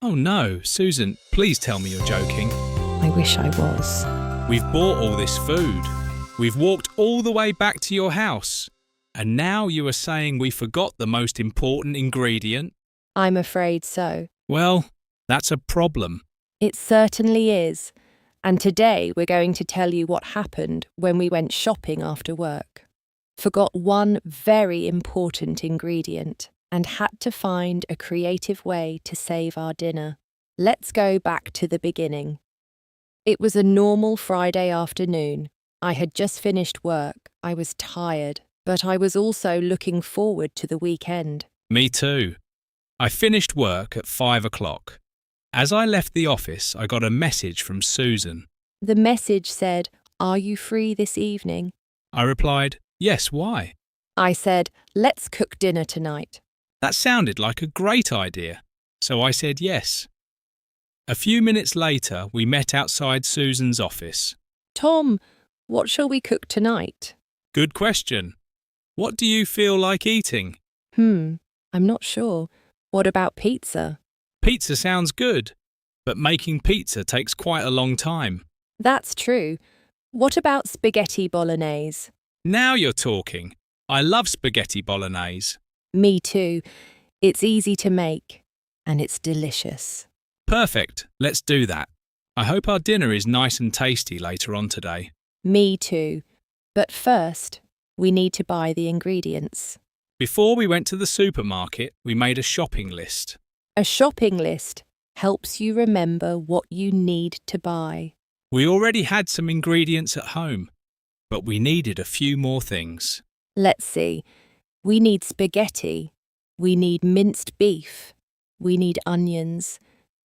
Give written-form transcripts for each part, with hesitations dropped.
Oh no, Susan, please tell me you're joking. I wish I was. We've bought all this food. We've walked all the way back to your house. And now you are saying we forgot the most important ingredient? I'm afraid so. Well, that's a problem. It certainly is. And today we're going to tell you what happened when we went shopping after work. Forgot one very important ingredient and had to find a creative way to save our dinner. Let's go back to the beginning. It was a normal Friday afternoon. I had just finished work. I was tired, but I was also looking forward to the weekend. Me too. I finished work at 5 o'clock. As I left the office, I got a message from Susan. The message said, "Are you free this evening?" I replied, "Yes, why?" I said, "Let's cook dinner tonight." That sounded like a great idea, so I said yes. A few minutes later, we met outside Susan's office. "Tom, what shall we cook tonight?" Good question. What do you feel like eating? I'm not sure. What about pizza? Pizza sounds good, but making pizza takes quite a long time. That's true. What about spaghetti bolognese? Now you're talking. I love spaghetti bolognese. Me too. It's easy to make, and it's delicious. Perfect. Let's do that. I hope our dinner is nice and tasty later on today. Me too. But first, we need to buy the ingredients. Before we went to the supermarket, we made a shopping list. A shopping list helps you remember what you need to buy. We already had some ingredients at home, but we needed a few more things. Let's see. We need spaghetti. We need minced beef. We need onions.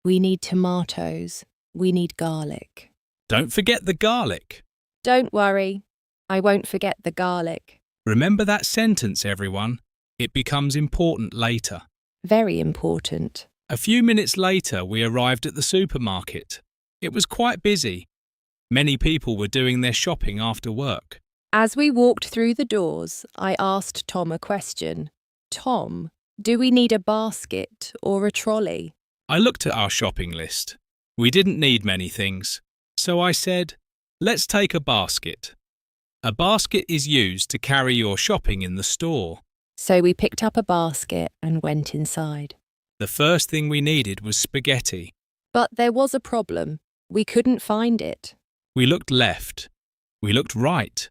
We need tomatoes. We need garlic. Don't forget the garlic. Don't worry. I won't forget the garlic. Remember that sentence, everyone. It becomes important later. Very important. A few minutes later, we arrived at the supermarket. It was quite busy. Many people were doing their shopping after work. As we walked through the doors, I asked Tom a question. "Tom, do we need a basket or a trolley?" I looked at our shopping list. We didn't need many things. So I said, "Let's take a basket." A basket is used to carry your shopping in the store. So we picked up a basket and went inside. The first thing we needed was spaghetti. But there was a problem. We couldn't find it. We looked left. We looked right.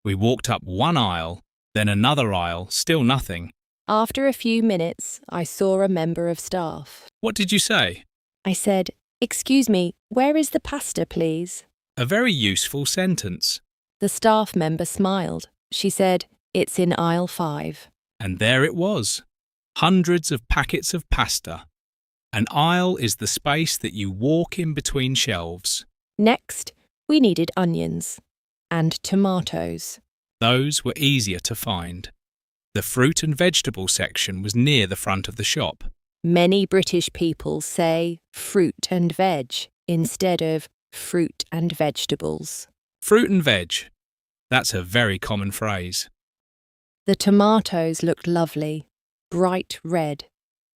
We walked up one aisle, then another aisle, still nothing. After a few minutes, I saw a member of staff. What did you say? I said, "Excuse me, where is the pasta, please?" A very useful sentence. The staff member smiled. She said, "It's in aisle 5. And there it was. Hundreds of packets of pasta. An aisle is the space that you walk in between shelves. Next, we needed onions and tomatoes. Those were easier to find. The fruit and vegetable section was near the front of the shop. Many British people say fruit and veg instead of fruit and vegetables. Fruit and veg. That's a very common phrase. The tomatoes looked lovely, bright red,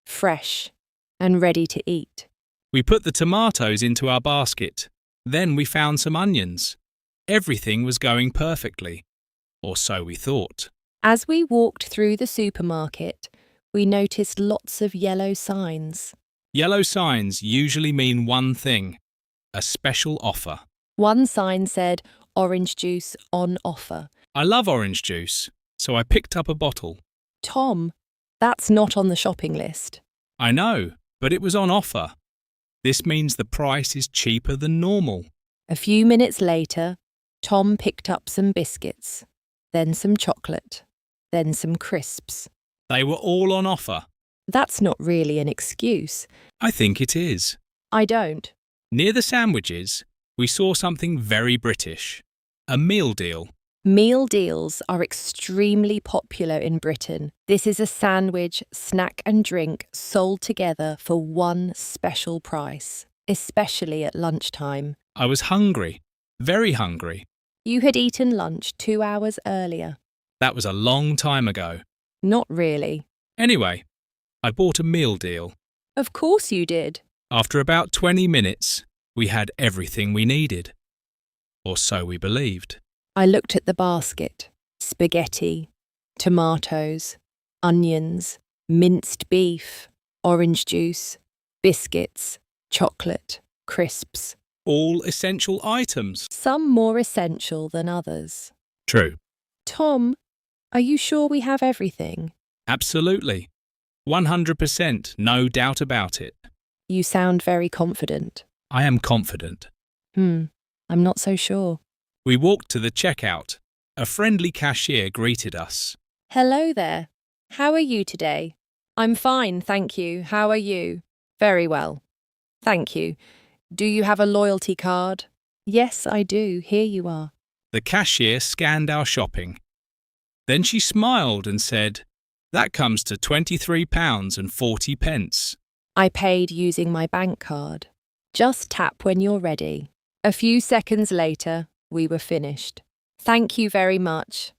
fresh, and ready to eat. We put the tomatoes into our basket. Then we found some onions. Everything was going perfectly. Or so we thought. As we walked through the supermarket, we noticed lots of yellow signs. Yellow signs usually mean one thing: a special offer. One sign said, "Orange juice on offer." I love orange juice, so I picked up a bottle. "Tom, that's not on the shopping list." I know, but it was on offer. This means the price is cheaper than normal. A few minutes later, Tom picked up some biscuits, then some chocolate, then some crisps. They were all on offer. That's not really an excuse. I think it is. I don't. Near the sandwiches, we saw something very British. A meal deal. Meal deals are extremely popular in Britain. This is a sandwich, snack and drink sold together for one special price, especially at lunchtime. I was hungry, very hungry. You had eaten lunch 2 hours earlier. That was a long time ago. Not really. Anyway, I bought a meal deal. Of course you did. After about 20 minutes, we had everything we needed. Or so we believed. I looked at the basket. Spaghetti, tomatoes, onions, minced beef, orange juice, biscuits, chocolate, crisps. All essential items. Some more essential than others. True. Tom, are you sure we have everything? Absolutely. 100%, no doubt about it. You sound very confident. I am confident. I'm not so sure. We walked to the checkout. A friendly cashier greeted us. Hello there. How are you today? I'm fine, thank you. How are you? Very well. Thank you. Do you have a loyalty card? Yes, I do. Here you are. The cashier scanned our shopping. Then she smiled and said, "That comes to £23.40. I paid using my bank card. Just tap when you're ready. A few seconds later, we were finished. Thank you very much.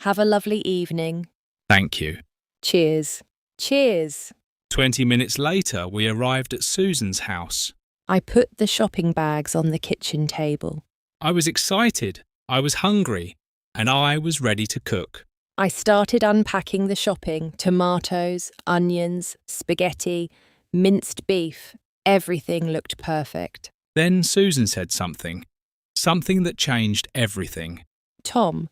Have a lovely evening. Thank you. Cheers. Cheers. 20 minutes later, we arrived at Susan's house. I put the shopping bags on the kitchen table. I was excited, I was hungry, and I was ready to cook. I started unpacking the shopping: tomatoes, onions, spaghetti, minced beef. Everything looked perfect. Then Susan said something that changed everything. Tom,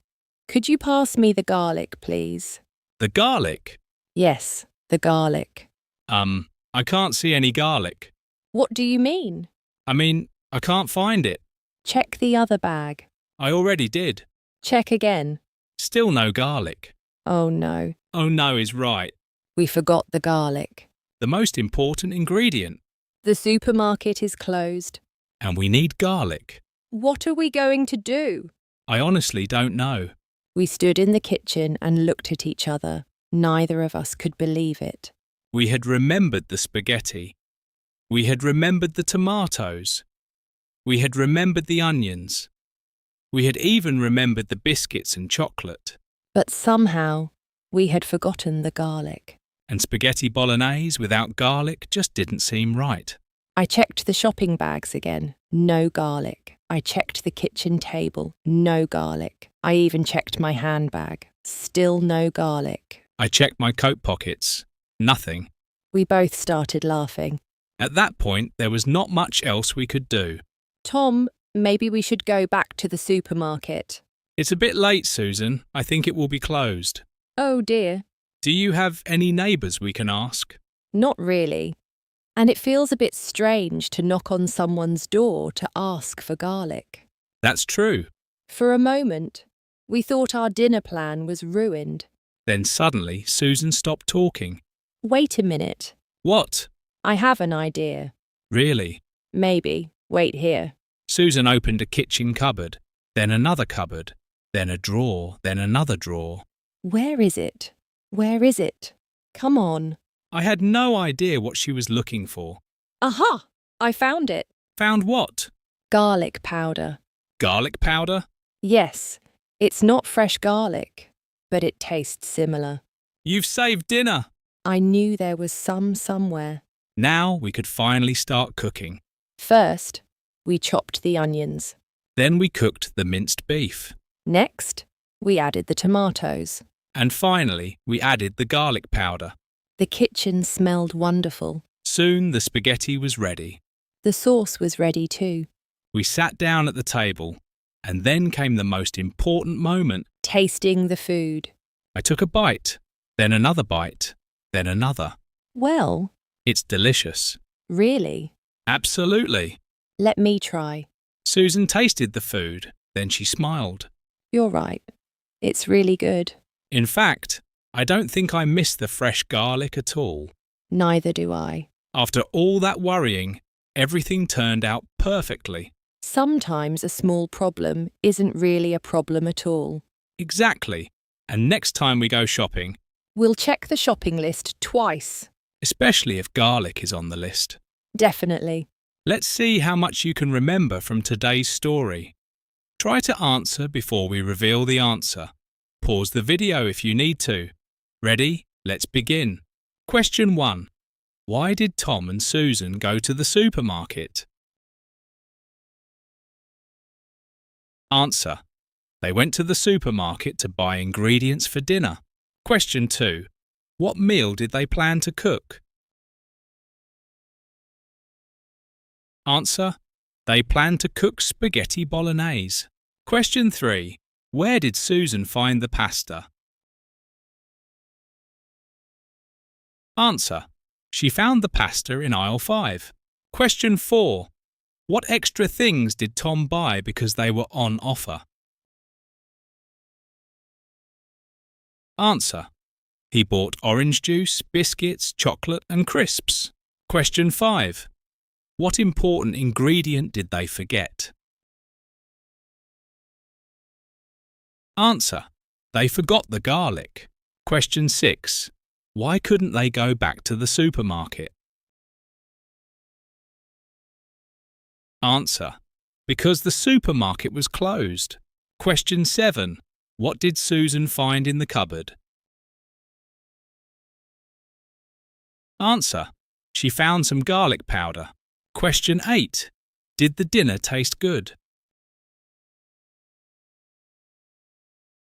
could you pass me the garlic, please? The garlic? Yes, the garlic. I can't see any garlic. What do you mean? I can't find it. Check the other bag. I already did. Check again. Still no garlic. Oh no. Oh no is right. We forgot the garlic. The most important ingredient. The supermarket is closed. And we need garlic. What are we going to do? I honestly don't know. We stood in the kitchen and looked at each other. Neither of us could believe it. We had remembered the spaghetti. We had remembered the tomatoes. We had remembered the onions. We had even remembered the biscuits and chocolate. But somehow, we had forgotten the garlic. And spaghetti bolognese without garlic just didn't seem right. I checked the shopping bags again. No garlic. I checked the kitchen table. No garlic. I even checked my handbag. Still no garlic. I checked my coat pockets. Nothing. We both started laughing. At that point, there was not much else we could do. Tom, maybe we should go back to the supermarket. It's a bit late, Susan. I think it will be closed. Oh dear. Do you have any neighbours we can ask? Not really. And it feels a bit strange to knock on someone's door to ask for garlic. That's true. For a moment, we thought our dinner plan was ruined. Then suddenly, Susan stopped talking. Wait a minute. What? I have an idea. Really? Maybe. Wait here. Susan opened a kitchen cupboard, then another cupboard, then a drawer, then another drawer. Where is it? Where is it? Come on. I had no idea what she was looking for. Aha! I found it. Found what? Garlic powder. Garlic powder? Yes, it's not fresh garlic, but it tastes similar. You've saved dinner. I knew there was some somewhere. Now we could finally start cooking. First, we chopped the onions. Then we cooked the minced beef. Next, we added the tomatoes. And finally, we added the garlic powder. The kitchen smelled wonderful. Soon the spaghetti was ready. The sauce was ready too. We sat down at the table, and then came the most important moment. Tasting the food. I took a bite, then another bite, then another. Well, It's delicious. really? Absolutely. Let me try. Susan tasted the food, then she smiled. You're right. It's really good. In fact, I don't think I missed the fresh garlic at all. Neither do I. After all that worrying, everything turned out perfectly. Sometimes a small problem isn't really a problem at all. Exactly. And next time we go shopping, We'll check the shopping list twice. especially if garlic is on the list. Definitely. Let's see how much you can remember from today's story. Try to answer before we reveal the answer. Pause the video if you need to. Ready? Let's begin. Question 1. Why did Tom and Susan go to the supermarket? Answer. They went to the supermarket to buy ingredients for dinner. Question 2. What meal did they plan to cook? Answer. They planned to cook spaghetti bolognese. Question 3. Where did Susan find the pasta? Answer. She found the pasta in aisle 5. Question 4. What extra things did Tom buy because they were on offer? Answer. He bought orange juice, biscuits, chocolate and crisps. Question 5. What important ingredient did they forget? Answer. They forgot the garlic. Question 6. Why couldn't they go back to the supermarket? Answer. Because the supermarket was closed. Question 7. What did Susan find in the cupboard? Answer. She found some garlic powder. Question 8. Did the dinner taste good?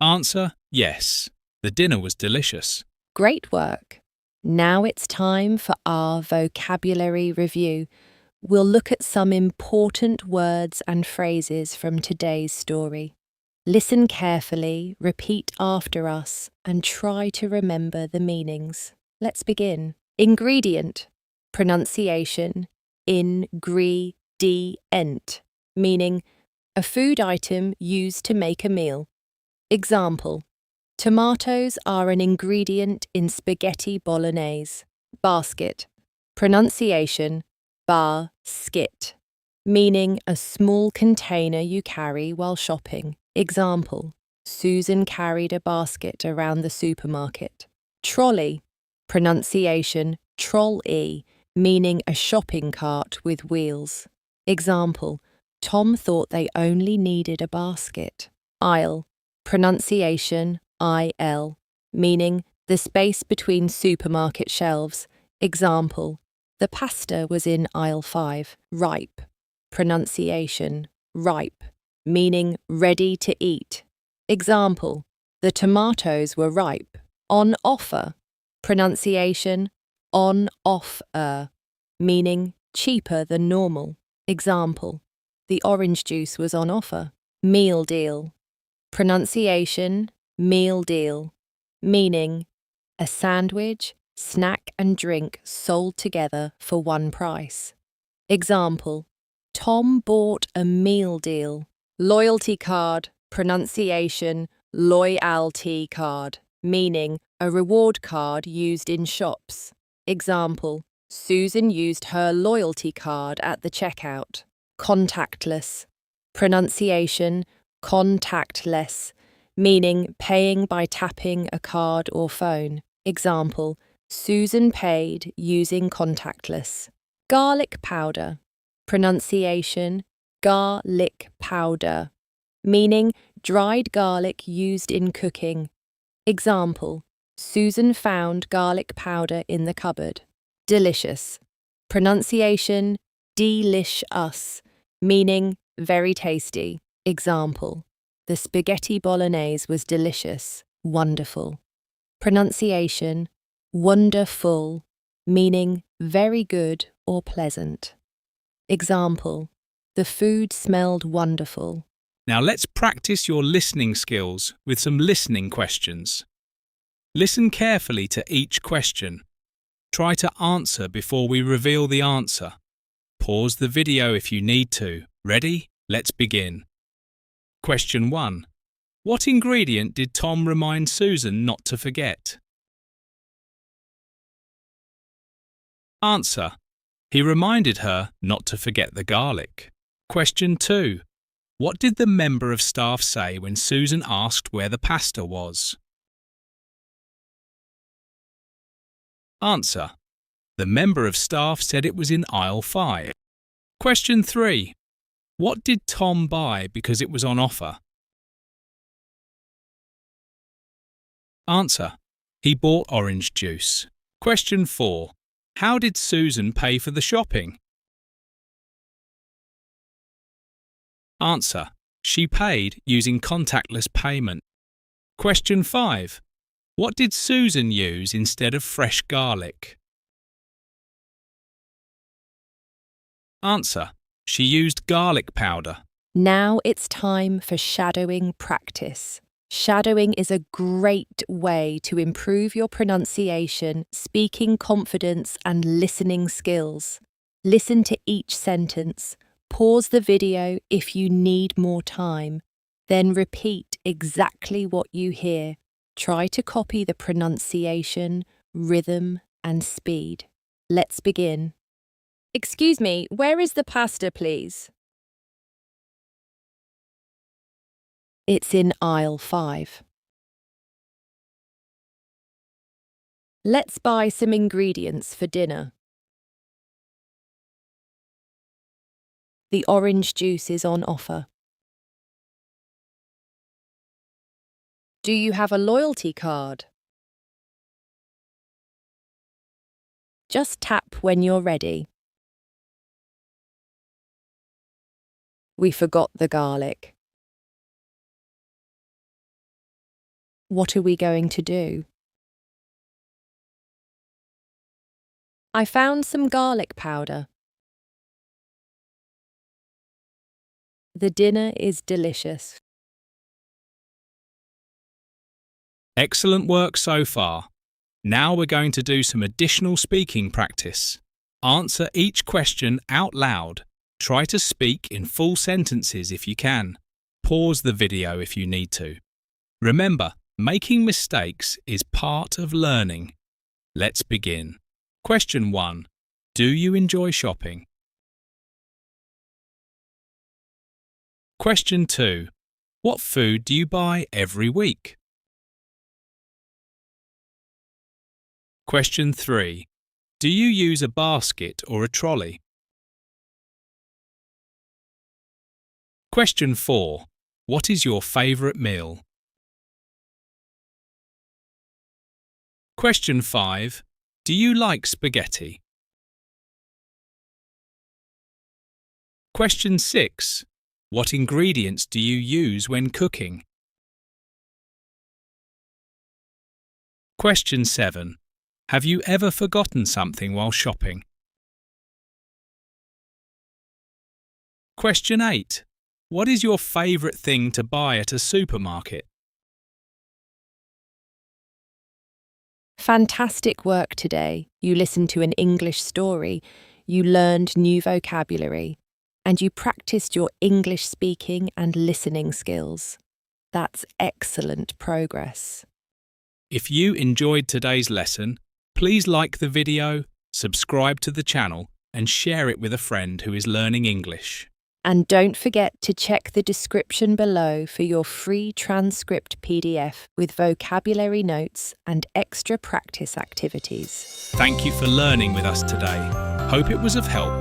Answer. Yes. The dinner was delicious. Great work! Now it's time for our vocabulary review. We'll look at some important words and phrases from today's story. Listen carefully, repeat after us, and try to remember the meanings. Let's begin. Ingredient. Pronunciation. Ingredient, meaning a food item used to make a meal. Example. Tomatoes are an ingredient in spaghetti bolognese. Basket. Pronunciation. Bar-skit, meaning a small container you carry while shopping. Example. Susan carried a basket around the supermarket. Trolley. Pronunciation. Troll-y, meaning a shopping cart with wheels. Example. Tom thought they only needed a basket. Aisle. Pronunciation. IL, meaning the space between supermarket shelves. Example. The pasta was in aisle 5. Ripe. Pronunciation. Ripe, meaning ready to eat. Example. The tomatoes were ripe. On offer. Pronunciation. On-off-er, meaning cheaper than normal. Example. The orange juice was on offer. Meal deal. Pronunciation. Meal deal, meaning a sandwich, snack and drink sold together for one price. Example. Tom bought a meal deal. Loyalty card. Pronunciation. Loyalty card, meaning a reward card used in shops. Example. Susan used her loyalty card at the checkout. Contactless. Pronunciation. Contactless, meaning paying by tapping a card or phone. Example. Susan paid using contactless. Garlic powder. Pronunciation. Garlic powder, meaning dried garlic used in cooking. Example. Susan found garlic powder in the cupboard. Delicious. Pronunciation. Delish-us, meaning very tasty. Example. The spaghetti bolognese was delicious, wonderful. Pronunciation. Wonderful, meaning very good or pleasant. Example. The food smelled wonderful. Now let's practice your listening skills with some listening questions. Listen carefully to each question. Try to answer before we reveal the answer. Pause the video if you need to. Ready? Let's begin. Question 1. What ingredient did Tom remind Susan not to forget? Answer. He reminded her not to forget the garlic. Question 2. What did the member of staff say when Susan asked where the pasta was? Answer. The member of staff said it was in aisle 5. Question 3. What did Tom buy because it was on offer? Answer. He bought orange juice. Question 4. How did Susan pay for the shopping? Answer. She paid using contactless payment. Question 5. What did Susan use instead of fresh garlic? Answer. She used garlic powder. Now it's time for shadowing practice. Shadowing is a great way to improve your pronunciation, speaking confidence, and listening skills. Listen to each sentence. Pause the video if you need more time. Then repeat exactly what you hear. Try to copy the pronunciation, rhythm, and speed. Let's begin. Excuse me, where is the pasta, please? It's in aisle 5. Let's buy some ingredients for dinner. The orange juice is on offer. Do you have a loyalty card? Just tap when you're ready. We forgot the garlic. What are we going to do? I found some garlic powder. The dinner is delicious. Excellent work so far. Now we're going to do some additional speaking practice. Answer each question out loud. Try to speak in full sentences if you can. Pause the video if you need to. Remember, making mistakes is part of learning. Let's begin. Question 1. Do you enjoy shopping? Question 2. What food do you buy every week? Question 3. Do you use a basket or a trolley? Question 4. What is your favourite meal? Question 5. Do you like spaghetti? Question 6. What ingredients do you use when cooking? Question 7. Have you ever forgotten something while shopping? Question 8. What is your favourite thing to buy at a supermarket? Fantastic work today. You listened to an English story, you learned new vocabulary, and you practiced your English speaking and listening skills. That's excellent progress. If you enjoyed today's lesson, please like the video, subscribe to the channel, and share it with a friend who is learning English. And don't forget to check the description below for your free transcript PDF with vocabulary notes and extra practice activities. Thank you for learning with us today. Hope it was of help.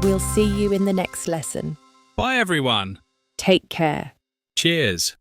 We'll see you in the next lesson. Bye everyone. Take care. Cheers.